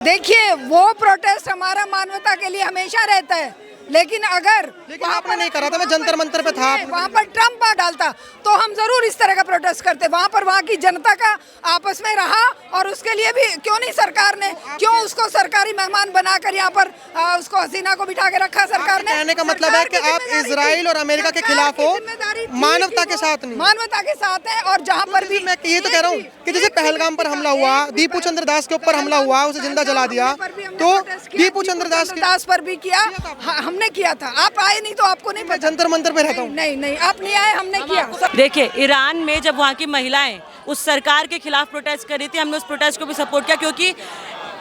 देखिए, वो प्रोटेस्ट हमारा मानवता के लिए हमेशा रहता है, लेकिन आपने नहीं करा था, मैं जंतर मंतर पे था। वहाँ पर ट्रम्प आ डालता तो हम जरूर इस तरह का प्रोटेस्ट करते। वहाँ की जनता का आपस में रहा, और उसके लिए भी क्यों नहीं सरकार ने, क्यों उसको सरकारी मेहमान बनाकर यहाँ पर उसको हसीना को बिठा के रखा सरकार ने। कहने का मतलब है कि आप इजराइल और अमेरिका के खिलाफ हो, मानवता के साथ नहीं। मानवता के साथ है। और जहाँ पर भी मैं ये तो कह रहा हूँ कि जैसे पहलगाम पर हमला हुआ, दीपू चंद्र दास के ऊपर हमला हुआ, उसे जिंदा जला दिया, तो दीपू चंद्र दास पर भी किया, हमने किया था। आप आए नहीं तो आपको नहीं पता। जंतर मंतर पे रहता हूँ। नहीं, आप नहीं आए, हमने किया। देखिए, ईरान में जब वहाँ की महिलाएं उस सरकार के खिलाफ प्रोटेस्ट कर रही थी, हमने उस प्रोटेस्ट को भी सपोर्ट किया, क्योंकि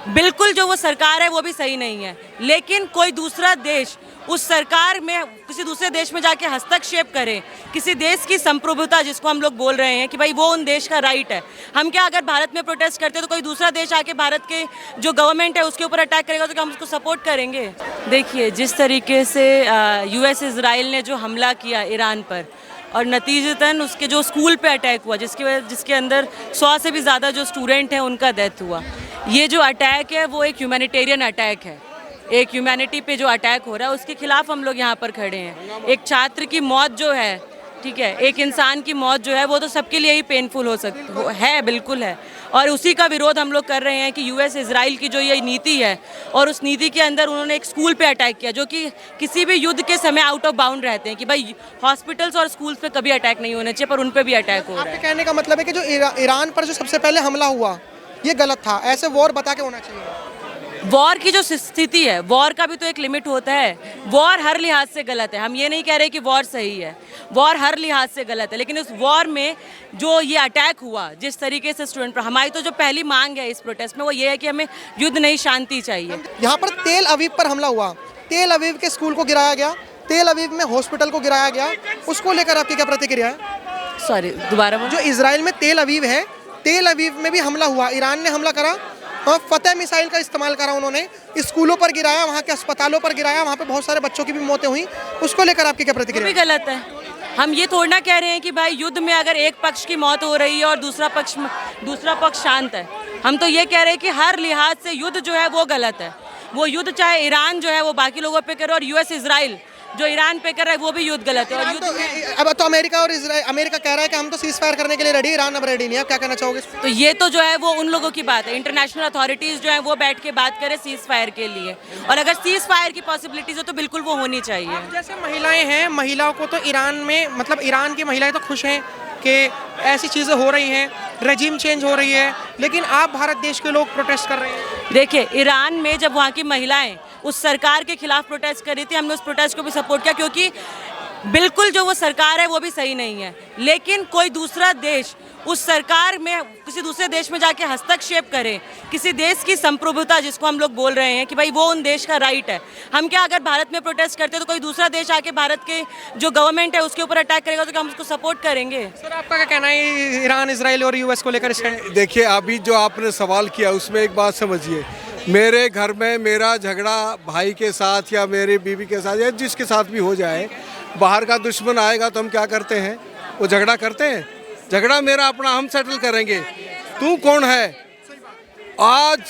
बिल्कुल जो वो सरकार है वो भी सही नहीं है। लेकिन कोई दूसरा देश उस सरकार में किसी दूसरे देश में जाके हस्तक्षेप करे, किसी देश की संप्रभुता जिसको हम लोग बोल रहे हैं कि भाई वो उन देश का राइट है। हम क्या अगर भारत में प्रोटेस्ट करते हैं तो कोई दूसरा देश आके भारत के जो गवर्नमेंट है उसके ऊपर अटैक करेगा तो क्या हम उसको सपोर्ट करेंगे? देखिए, जिस तरीके से US इजराइल ने जो हमला किया ईरान पर, और नतीजतन उसके जो स्कूल पे अटैक हुआ, जिसके अंदर 100 से भी ज़्यादा जो स्टूडेंट हैं उनका डेथ हुआ। ये जो अटैक है वो एक ह्यूमैनिटेरियन अटैक है। एक ह्यूमैनिटी पे जो अटैक हो रहा है उसके खिलाफ हम लोग यहाँ पर खड़े हैं। एक छात्र की मौत जो है, ठीक है, एक इंसान की मौत जो है वो तो सबके लिए ही पेनफुल हो सकती है, बिल्कुल है। और उसी का विरोध हम लोग कर रहे हैं कि US इजराइल की जो ये नीति है, और उस नीति के अंदर उन्होंने एक स्कूल पे अटैक किया, जो कि किसी भी युद्ध के समय आउट ऑफ बाउंड रहते हैं कि भाई हॉस्पिटल्स और स्कूल्स पे कभी अटैक नहीं होने चाहिए, पर उन पे भी अटैक हो रहा है। आपके कहने का मतलब है कि जो ईरान पर जो सबसे पहले हमला हुआ ये गलत था, ऐसे वॉर बता के होना चाहिए। वॉर की जो स्थिति है, वॉर का भी तो एक लिमिट होता है। वॉर हर लिहाज से गलत है, हम ये नहीं कह रहे कि वॉर सही है, वॉर हर लिहाज से गलत है। लेकिन उस वॉर में जो ये अटैक हुआ, जिस तरीके से स्टूडेंट पर, हमारी तो जो पहली मांग है इस प्रोटेस्ट में वो ये है कि हमें युद्ध नहीं, शांति चाहिए। यहाँ पर तेल अवीव पर हमला हुआ, तेल अवीव के स्कूल को गिराया गया, तेल अवीव में हॉस्पिटल को गिराया गया, उसको लेकर आपकी क्या प्रतिक्रिया है? सॉरी, दोबारा जो इजराइल में तेल अवीव है, तेल अवीव में भी हमला हुआ, ईरान ने हमला करा और फतेह मिसाइल का इस्तेमाल करा, उन्होंने स्कूलों पर गिराया, वहाँ के अस्पतालों पर गिराया, वहाँ पे बहुत सारे बच्चों की भी मौतें हुई। उसको लेकर आपकी क्या प्रतिक्रिया? भी गलत है। हम ये थोड़ा ना कह रहे हैं कि भाई युद्ध में अगर एक पक्ष की मौत हो रही है और दूसरा पक्ष शांत है। हम तो ये कह रहे हैं कि हर लिहाज से युद्ध जो है वो गलत है। वो युद्ध चाहे ईरान जो है वो बाकी लोगों पे करे, और US इजराइल जो ईरान पे कर रहा है वो भी युद्ध गलत है। और युद्ध अब तो अमेरिका और अमेरिका कह रहा है कि हम तो सीज फायर करने के लिए रेडी, ईरान अब रेडी नहीं है। क्या कहना चाहोगे? तो ये तो जो है वो उन लोगों की बात है। इंटरनेशनल अथॉरिटीज जो है वो बैठ के बात करें सीज फायर के लिए, और अगर सीज फायर की पॉसिबिलिटीज हो तो बिल्कुल वो होनी चाहिए। जैसे महिलाएं हैं, महिलाओं को तो ईरान में, मतलब ईरान की महिलाएं तो खुश हैं कि ऐसी चीज़ें हो रही हैं, रेजिम चेंज हो रही है, लेकिन आप भारत देश के लोग प्रोटेस्ट कर रहे हैं। देखिए, ईरान में जब वहाँ की महिलाएं उस सरकार के खिलाफ प्रोटेस्ट कर रही थी, हमने उस प्रोटेस्ट को भी सपोर्ट किया, क्योंकि बिल्कुल जो वो सरकार है वो भी सही नहीं है। लेकिन कोई दूसरा देश उस सरकार में किसी दूसरे देश में जाके हस्तक्षेप करे, किसी देश की संप्रभुता जिसको हम लोग बोल रहे हैं कि भाई वो उन देश का राइट है। हम क्या अगर भारत में प्रोटेस्ट करते हैं तो कोई दूसरा देश आके भारत के जो गवर्नमेंट है उसके ऊपर अटैक करेगा तो क्या हम उसको सपोर्ट करेंगे? सर, आपका क्या कहना है ईरान, इजराइल और US को लेकर? देखिए, अभी जो आपने सवाल किया उसमें एक बात समझिए, मेरे घर में मेरा झगड़ा भाई के साथ या मेरी बीवी के साथ या जिसके साथ भी हो जाए, बाहर का दुश्मन आएगा तो हम क्या करते हैं? वो झगड़ा करते हैं। झगड़ा मेरा अपना, हम सेटल करेंगे। तू कौन है? आज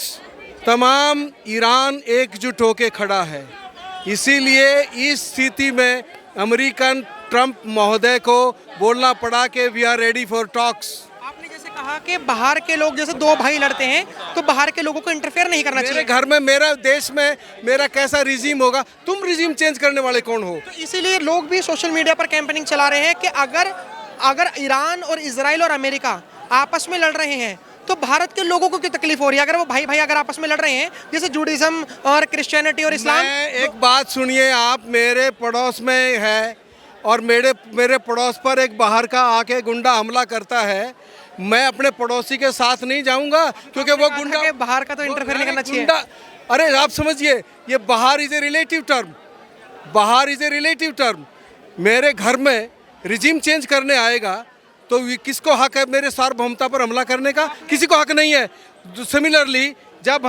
तमाम ईरान एकजुट होके खड़ा है। इसीलिए इस स्थिति में अमेरिकन ट्रम्प महोदय को बोलना पड़ा कि we are ready for talks. आपने जैसे कहा कि बाहर के लोग, जैसे दो भाई लड़ते हैं तो बाहर के लोगों को इंटरफेयर नहीं करना चाहिए। मेरे घर में, मेरा देश में मेरा कैसा रिजीम होगा? तुम रिजीम चेंज करने वाले कौन हो? तो इसीलिए लोग भी सोशल मीडिया पर कैंपेनिंग चला रहे हैं कि अगर ईरान और इजराइल और अमेरिका आपस में लड़ रहे हैं तो भारत के लोगों को क्या तकलीफ हो रही है? अगर वो भाई अगर आपस में लड़ रहे हैं, जैसे जुडिज्म और क्रिश्चियनिटी और इस्लाम। एक बात सुनिए, आप मेरे पड़ोस में है और मेरे पड़ोस पर एक बाहर का आके गुंडा हमला करता है, मैं अपने पड़ोसी के साथ नहीं जाऊंगा क्योंकि वो गुंडा के बाहर का तो इंटरफेयर नहीं करना चाहिए। अरे आप समझिए, ये बाहर इज ए रिलेटिव टर्म, बाहर इज ए रिलेटिव टर्म। मेरे घर में रिजीम चेंज करने आएगा तो किसको हक है मेरे सार्वभौमता पर हमला करने का? किसी को हक नहीं है। सिमिलरली जब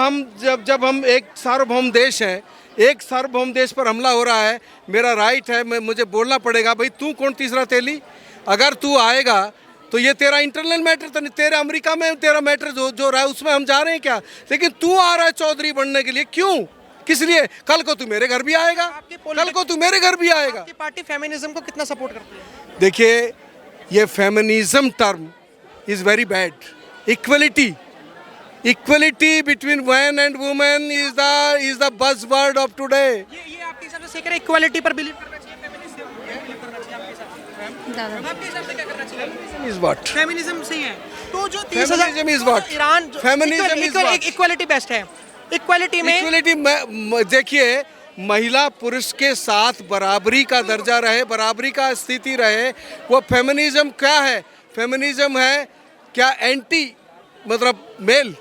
हम एक सार्वभौम देश हैं, एक सार्वभौम देश पर हमला हो रहा है, मेरा राइट है, मुझे बोलना पड़ेगा भाई तू कौन तीसरा तेली? अगर तू आएगा तो ये तेरा इंटरनल मैटर तो नहीं, तेरे अमेरिका में तेरा मैटर जो रहा है उसमें हम जा रहे हैं क्या? लेकिन तू आ रहा है चौधरी बनने के लिए, क्यों, किस लिए? कल को तू मेरे घर भी आएगा, कल को तू मेरे घर भी आएगा। आपकी पार्टी फेमिनिज्म को कितना सपोर्ट करती है? देखिए, ये feminism term is very bad. Equality between man and women is the buzzword of today. ये आपके हिसाब से सेक्युलर इक्वालिटी पर बिलीव करना चाहिए, फेमिनिस्ट बिलीव करना चाहिए आपके हिसाब से? आपके हिसाब से क्या करना चाहिए? Is what? फेमिनिज्म सही है। तो जो Feminism is what? Iran Feminism is what? Equality best है। इक्वालिटी में इक्वलिटी देखिए, महिला पुरुष के साथ बराबरी का दर्जा रहे, बराबरी का स्थिति रहे, वो फेमिनिज्म क्या है? फेमिनिज्म है क्या? एंटी मतलब मेल,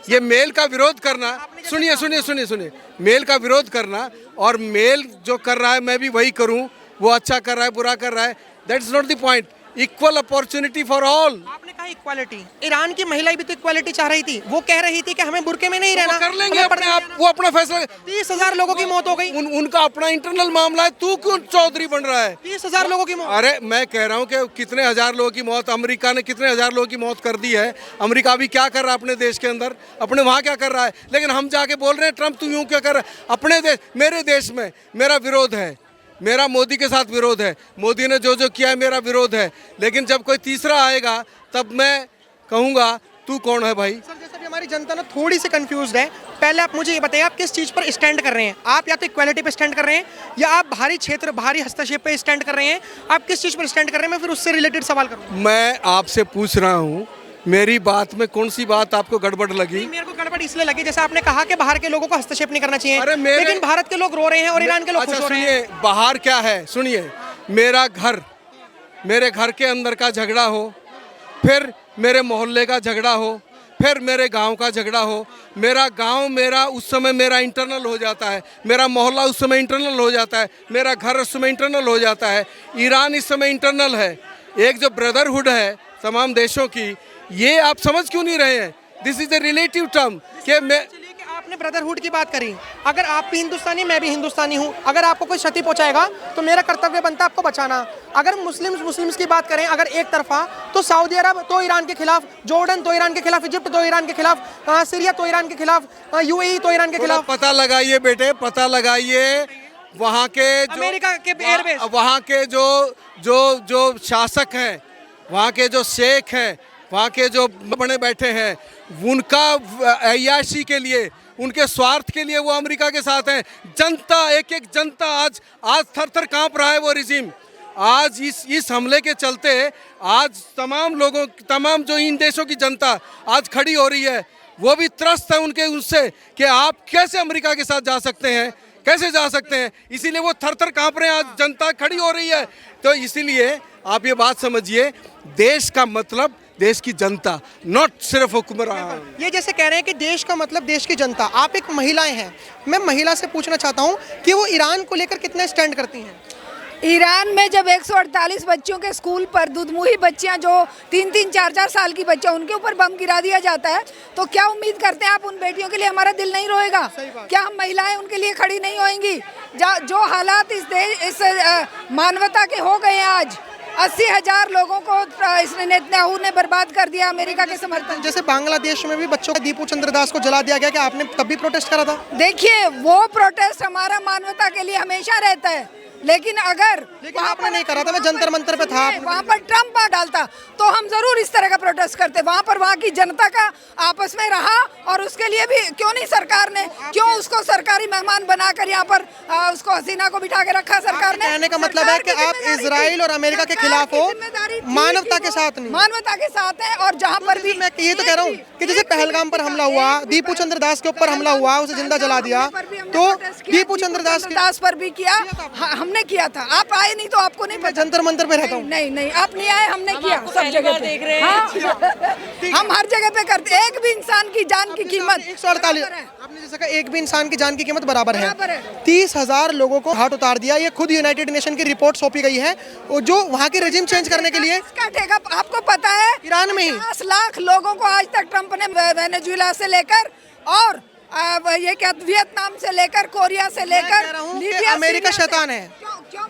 ये मेल का विरोध करना। सुनिए, मेल का विरोध करना, और मेल जो कर रहा है मैं भी वही करूं, वो अच्छा कर रहा है बुरा कर रहा है, that is not the point. Equal opportunity for all. आपने कहा इक्वालिटी, ईरान की महिलाएं भी तो इक्वालिटी चाह रही थी। वो कह रही थी कि हमें बुरके में नहीं रहना, कर लेंगे हमें अपने आप, वो अपना फैसला। 30,000 लोगों की मौत हो गई। उनका अपना इंटरनल मामला है, तू क्यों चौधरी बन रहा है? 30,000 लोगों की मौत। अरे मैं कह रहा हूँ कि कितने हजार लोगों की मौत, अमेरिका ने कितने हजार लोगों की मौत कर दी है। अमेरिका भी क्या कर रहा है अपने देश के अंदर, अपने वहाँ क्या कर रहा है? लेकिन हम जाके बोल रहे हैं ट्रम्प तू यूँ क्या कर रहा है? अपने देश, मेरे देश में मेरा विरोध है, मेरा मोदी के साथ विरोध है, मोदी ने जो किया है मेरा विरोध है। लेकिन जब कोई तीसरा आएगा तब मैं कहूँगा तू कौन है भाई? सर, जैसे भी हमारी जनता ना थोड़ी सी कंफ्यूज्ड है, पहले आप मुझे ये बताइए आप किस चीज़ पर स्टैंड कर रहे हैं? आप या तो इक्वालिटी पे स्टैंड कर रहे हैं, या आप भारी क्षेत्र, भारी हस्तक्षेप पे स्टैंड कर रहे हैं? आप किस चीज़ पर स्टैंड कर रहे हैं? मैं फिर उससे रिलेटेड सवाल करूँगा। मैं आपसे पूछ रहा हूँ, मेरी बात में कौन सी बात आपको गड़बड़ लगी? मेरे को गड़बड़ इसलिए लगी, जैसे आपने कहा कि बाहर के लोगों को हस्तक्षेप नहीं करना चाहिए, अरे लेकिन भारत के लोग रो रहे हैं और ईरान के लोग खुश हो रहे हैं। सुनिए, बाहर क्या है, सुनिए, मेरा घर, मेरे घर के अंदर का झगड़ा हो, फिर मेरे मोहल्ले का झगड़ा हो, फिर मेरे गांव का झगड़ा हो, मेरा गांव मेरा उस समय मेरा इंटरनल हो जाता है, मेरा मोहल्ला उस समय इंटरनल हो जाता है, मेरा घर उस समय इंटरनल हो जाता है। ईरान इस समय इंटरनल है। एक जो ब्रदरहुड है तमाम देशों की, ये आप समझ क्यों नहीं रहे हैं? This is a relative term कि मैं, आपने ब्रदरहुड की बात करी, अगर आप भी हिंदुस्तानी, मैं भी हिंदुस्तानी हूँ, अगर आपको कोई क्षति पहुंचाएगा तो मेरा कर्तव्य बनता है आपको बचाना। अगर मुस्लिम्स की बात करें, अगर एक तरफा, तो सऊदी अरब तो ईरान के खिलाफ, जॉर्डन तो ईरान के खिलाफ, इजिप्ट तो ईरान के खिलाफ, सीरिया तो ईरान के खिलाफ, यूएई तो ईरान के खिलाफ। पता लगाइए बेटे, पता लगाइए वहाँ के जो अमेरिका के एयरबेस, वहाँ के जो शासक हैं, वहाँ के जो शेख हैं, वहाँ के जो बने बैठे हैं, उनका अय्याशी के लिए, उनके स्वार्थ के लिए वो अमेरिका के साथ हैं। जनता, एक एक जनता आज थर थर कांप रहा है वो रिजीम। आज इस हमले के चलते आज तमाम जो इन देशों की जनता आज खड़ी हो रही है, वो भी त्रस्त है उससे कि आप कैसे अमेरिका के साथ जा सकते हैं, कैसे जा सकते हैं। इसीलिए वो थर थर कांप रहे हैं, आज जनता खड़ी हो रही है। तो इसीलिए आप ये बात समझिए, देश का मतलब देश की जनता, नॉट सिर्फ हुक्मरान। ये जैसे कह रहे हैं कि देश का मतलब देश की जनता, आप एक महिलाएं हैं, मैं महिला से पूछना चाहता हूँ कि वो ईरान को लेकर कितना स्टैंड करती हैं? ईरान में जब 148 बच्चों के स्कूल पर दुधमुही बच्चियां, जो 3-3, 4-4 साल की बच्चियां, उनके ऊपर बम गिरा दिया जाता है, तो क्या उम्मीद करते हैं आप उन बेटियों के लिए हमारा दिल नहीं रोएगा? क्या हम महिलाएं उनके लिए खड़ी नहीं होएंगी? जो हालात इस मानवता के हो गए हैं आज, 80,000 लोगों को इसने नेतन्याहू ने बर्बाद कर दिया अमेरिका के समर्थन। जैसे बांग्लादेश में भी बच्चों दीपू चंद्र दास को जला दिया गया, कि आपने तब भी प्रोटेस्ट करा था? देखिए, वो प्रोटेस्ट हमारा मानवता के लिए हमेशा रहता है, लेकिन आपने नहीं करा था, मैं जंतर मंतर पे था, वहाँ पर ट्रम्प आ डालता तो हम जरूर इस तरह का प्रोटेस्ट करते। वहाँ की जनता का आपस में रहा, और उसके लिए भी क्यों नहीं सरकार ने, क्यों उसको सरकारी मेहमान बनाकर यहाँ पर उसको हसीना को बिठा के रखा सरकार ने? कहने का मतलब है कि आप इजराइल और अमेरिका के खिलाफ हो, मानवता के साथ नहीं। मानवता के साथ है। और जहाँ पर भी मैं ये तो कह रहा हूँ कि जैसे पहलगाम पर हमला हुआ, दीपू चंद्र दास के ऊपर हमला हुआ, उसे जिंदा जला दिया, तो दीपू चंद्र दास पर भी किया, हमने किया था। आप आए नहीं तो आपको नहीं पता। जंतर मंतर पे रहता हूँ। नहीं, आप नहीं आए, हमने किया सब जगह पे। देख रहे हैं हम हर जगह पे करते। एक भी इंसान की जान की कीमत 148, आपने जैसा कहा, एक भी इंसान की जान की कीमत बराबर है। 30,000 लोगों को हाथ उतार दिया, ये खुद यूनाइटेड नेशन की रिपोर्ट सौंपी गई है, जो वहाँ के रेजिम चेंज करने के लिए। इसका ठेका आपको पता है? ईरान में ही 50 लाख लोगों को आज तक ट्रंप ने वेनेजुएला से लेकर, और ये क्या, वियतनाम से लेकर, कोरिया से लेकर, अमेरिका शैतान है,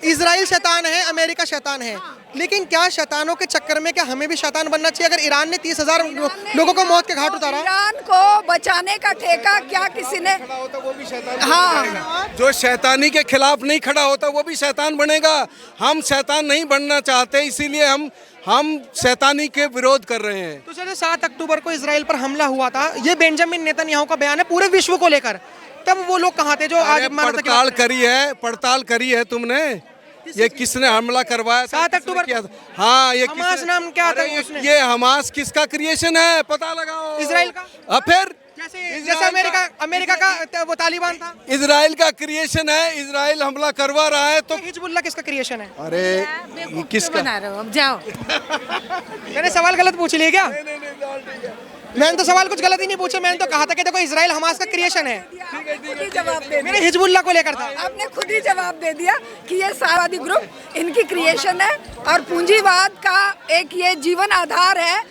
इजराइल शैतान है, अमेरिका शैतान है। लेकिन क्या शैतानों के चक्कर में क्या हमें भी शैतान बनना चाहिए? अगर ईरान ने 30,000 लोगों को मौत के घाट उतारा, ईरान को बचाने का ठेका क्या किसी ने? हाँ, जो शैतानी के खिलाफ नहीं खड़ा होता वो भी शैतान बनेगा। हम शैतान नहीं बनना चाहते, इसीलिए हम शैतानी के विरोध कर रहे हैं। तो चलिए 7 अक्टूबर को इसराइल पर हमला हुआ था, ये बेंजामिन नेतन्याहू का बयान है पूरे विश्व को लेकर, तब वो लोग कहाँ थे जो आज पड़ताल करी है तुमने? ये किसने हमला करवाया? 7 अक्टूबर किया? हाँ, ये हमास नाम क्या था उसने? ये हमास किसका क्रिएशन है? पता लगाओ। इजराइल का? फिर जैसे अमेरिका का वो तालिबान था, इजराइल का क्रिएशन है। इजराइल हमला करवा रहा है तो हिजबुल्ला किसका क्रिएशन है? अरे ये किसका? बना रहे हो? अब जाओ। मैंने सवाल गलत पूछ लिया क्या? मैंने तो सवाल कुछ गलत ही नहीं पूछा, मैंने तो कहा था कि देखो इजराइल हमास का क्रिएशन है। खुद ही जवाब दे मैंने हिजबुल्ला को लेकर था। आपने खुद ही जवाब दे दिया कि ये सारावादी ग्रुप इनकी क्रिएशन है और पूंजीवाद का एक ये जीवन आधार है